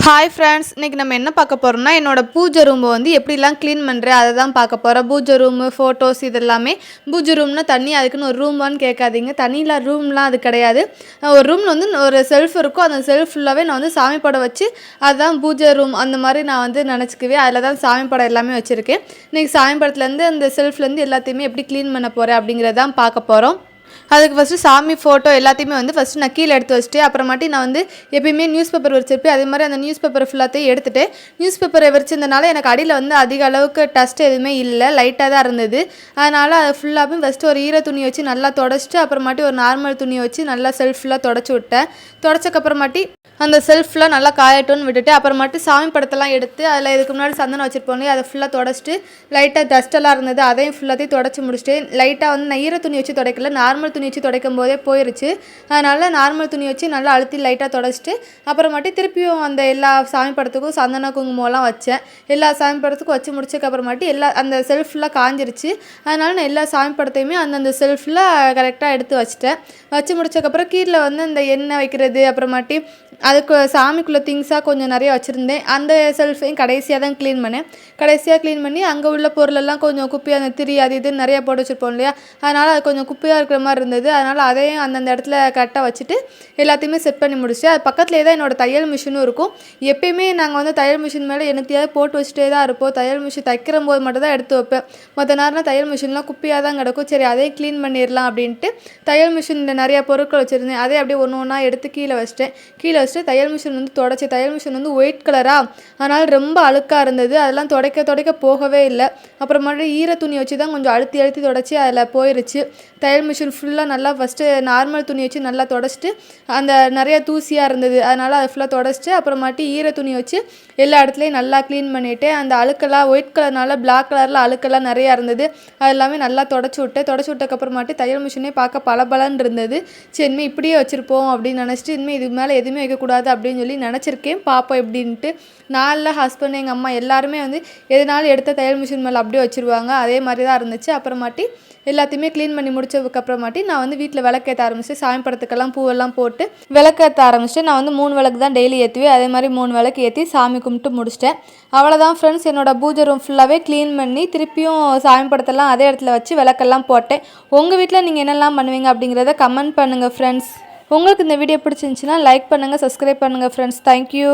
Hi friends, இன்றைக்கி நம்ம என்ன பார்க்க போகிறோம்னா என்னோடய பூஜை ரூமை வந்து எப்படிலாம் க்ளீன் பண்ணுறேன் அதை தான் பார்க்க போகிறோம். பூஜை ரூமு, ஃபோட்டோஸ் இது எல்லாமே. பூஜை ரூம்னா தனி அதுக்குன்னு ஒரு ரூமான்னு கேட்காதீங்க. தனியில் ரூம்லாம் அது கிடையாது. ஒரு ரூமில் வந்து ஒரு செல்ஃப் இருக்கும். அந்த செல்ஃப் ஃபுல்லாகவே நான் வந்து சாமி படம் வச்சு அதுதான் பூஜை ரூம் அந்த மாதிரி நான் வந்து நினச்சிக்குவேன். அதில் தான் சாமி படம் எல்லாமே வச்சுருக்கேன். இன்றைக்கி சாமி படத்துலேருந்து அந்த செல்ஃப்லேருந்து எல்லாத்தையுமே எப்படி க்ளீன் பண்ண போகிறேன் அப்படிங்கிறதான் பார்க்க போகிறோம். அதுக்கு ஃபஸ்ட்டு சாமி ஃபோட்டோ எல்லாத்தையுமே வந்து ஃபஸ்ட்டு நான் கீழே எடுத்து வச்சுட்டு அப்புறமாட்டி நான் வந்து எப்பயுமே நியூஸ் பேப்பர் வச்சுருப்பேன். அதே மாதிரி அந்த நியூஸ் பேப்பர் ஃபுல்லாத்தையும் எடுத்துகிட்டு நியூஸ் பேப்பரை வச்சுருந்தனால எனக்கு அடியில் வந்து அதிக அளவுக்கு டஸ்ட் எதுவுமே இல்லை, லைட்டாக தான் இருந்தது. அதனால் அதை ஃபுல்லாகவே ஃபஸ்ட்டு ஒரு ஈர துணி வச்சு நல்லா தொடச்சிட்டு அப்புறமாட்டி ஒரு நார்மல் துணியை வச்சு நல்லா செல்ஃப் ஃபுல்லாக தொடச்சி விட்டேன். தொடச்சக்கப்புறமாட்டி அந்த செல்ஃப்லாம் நல்லா காயட்டும்னு விட்டுட்டு அப்புறமாட்டி சாமி படத்தெல்லாம் எடுத்து அதில் இதுக்கு முன்னாடி சந்தனம் வச்சுருப்போம் இல்லையா, அதை ஃபுல்லாக தொடச்சிட்டு லைட்டாக டஸ்ட்டெல்லாம் இருந்தது அதையும் ஃபுல்லாத்தையும் தொடச்சி முடிச்சுட்டு லைட்டாக வந்து நான் ஈர துணி வச்சு துடைக்கல, நார்மல் துணி வச்சு துடைக்கும் போதே போயிடுச்சு. அதனால் நார்மல் துணி வச்சு நல்லா அழுத்தி லைட்டாக தொடச்சிட்டு அப்புறமாட்டி திருப்பியும் அந்த எல்லா சாமி படத்துக்கும் சந்தன குங்குமம்லாம் வச்சேன். எல்லா சாமி படத்துக்கும் வச்சு முடிச்சக்கப்புறமாட்டி அந்த செல்ஃப்லாம் காஞ்சிருச்சு. அதனால் நான் எல்லா சாமி படத்தையுமே அந்தந்த செல்ஃபில் கரெக்டாக எடுத்து வச்சிட்டேன். வச்சு முடிச்சக்கப்புறம் கீழே வந்து இந்த எண்ணெய் வைக்கிறது அப்புறமாட்டி அதுக்கு சாமிக்குள்ளே திங்ஸாக கொஞ்சம் நிறைய வச்சுருந்தேன். அந்த செல்ஃபையும் கடைசியாக தான் க்ளீன் பண்ணேன். கடைசியாக க்ளீன் பண்ணி அங்கே உள்ள பொருளெல்லாம் கொஞ்சம் குப்பையாக அந்த திரி அது இதுன்னு நிறையா போட்டு வச்சுருப்போம் இல்லையா, அதனால் அது கொஞ்சம் குப்பையாக இருக்கிற மாதிரி இருந்தது. அதனால் அதையும் அந்தந்த இடத்துல கரெக்டாக வச்சுட்டு எல்லாத்தையுமே செட் பண்ணி முடிச்சுட்டு அது பக்கத்துலேயே தான் என்னோடய தையல் மிஷினும் இருக்கும். எப்பயுமே நாங்கள் வந்து தையல் மிஷின் மேலே என்னத்தையாவது போட்டு வச்சுட்டே தான் இருப்போம். தையல் மிஷின் தைக்கிற போது மட்டும் தான் எடுத்து வைப்பேன். மற்ற நேரம் தையல் மிஷின்லாம் குப்பையாக தான் கிடக்கும். சரி அதையும் க்ளீன் பண்ணிடலாம் அப்படின்ட்டு தையல் மிஷினில் நிறையா பொருட்கள் வச்சுருந்தேன். அதே அப்படியே ஒன்று ஒன்றா எடுத்து கீழே வச்சுட்டு தையல் மிஷின் வந்து தொடச்சி தையல் மிஷின் வந்து ஒயிட் கலராக, அதனால் ரொம்ப அழுக்காக இருந்தது. அதெல்லாம் துடைக்க போகவே இல்லை. அப்புறம் மறுபடியும் ஈர துணி வச்சு தான் கொஞ்சம் அழுத்தி தொடச்சி அதில் போயிடுச்சு. தையல் மிஷின் ஃபுல்லாக நல்லா ஃபஸ்ட்டு நார்மல் துணி வச்சு நல்லா தொடச்சிட்டு அந்த நிறையா தூசியாக இருந்தது அதனால் அதை ஃபுல்லாக தொடச்சிட்டு அப்புறமாட்டி ஈர துணி வச்சு எல்லா இடத்துலையும் நல்லா க்ளீன் பண்ணிவிட்டு அந்த அழுக்கெல்லாம் ஒயிட் கலர்னால பிளாக் கலரில் அழுக்கெல்லாம் நிறையா இருந்தது அது எல்லாமே நல்லா தொடச்சி விட்டக்கப்புறமாட்டி தையல் மிஷினே பார்க்க பளபளன்னு இருந்தது. சரி இனிமேல் இப்படியே வச்சுருப்போம் அப்படின்னு நினச்சிட்டு இனிமேல் இது மேலே எதுவுமே வைக்கக்கூடாது அப்படின்னு சொல்லி நினச்சிருக்கேன். பார்ப்போம் எப்படின்ட்டு. நாளில் ஹஸ்பண்ட் எங்கள் அம்மா எல்லாருமே வந்து எதனாலும் எடுத்த தையல் மிஷின் மேலே அப்படியே வச்சுருவாங்க. அதே மாதிரி தான் இருந்துச்சு. அப்புறமாட்டி எல்லாத்தையுமே க்ளீன் பண்ணி முடிச்சதுக்கப்புறமாட்டி நான் வந்து வீட்டில் விளக்கேற்ற ஆரம்பிச்சிட்டு சாமி படத்துக்கெல்லாம் பூவெல்லாம் போட்டு விளக்கேற்ற ஆரம்பிச்சிட்டு நான் வந்து 3 விளக்கு தான் டெய்லி ஏற்றுவேன். அதே மாதிரி 3 விளக்கு ஏற்றி சாமி கும்பிட்டு முடிச்சிட்டேன். அவ்வளோதான் ஃப்ரெண்ட்ஸ், என்னோடய பூஜை ரூம் ஃபுல்லாகவே க்ளீன் பண்ணி திருப்பியும் சாமி படத்தெல்லாம் அதே இடத்துல வச்சு விளக்கெல்லாம் போட்டேன். உங்கள் வீட்டில் நீங்கள் என்னெல்லாம் பண்ணுவீங்க அப்படிங்கிறத கமெண்ட் பண்ணுங்கள் ஃப்ரெண்ட்ஸ். உங்களுக்கு இந்த வீடியோ பிடிச்சிருந்துச்சின்னா லைக் பண்ணுங்கள், சப்ஸ்கிரைப் பண்ணுங்கள் ஃப்ரெண்ட்ஸ். தேங்க்யூ.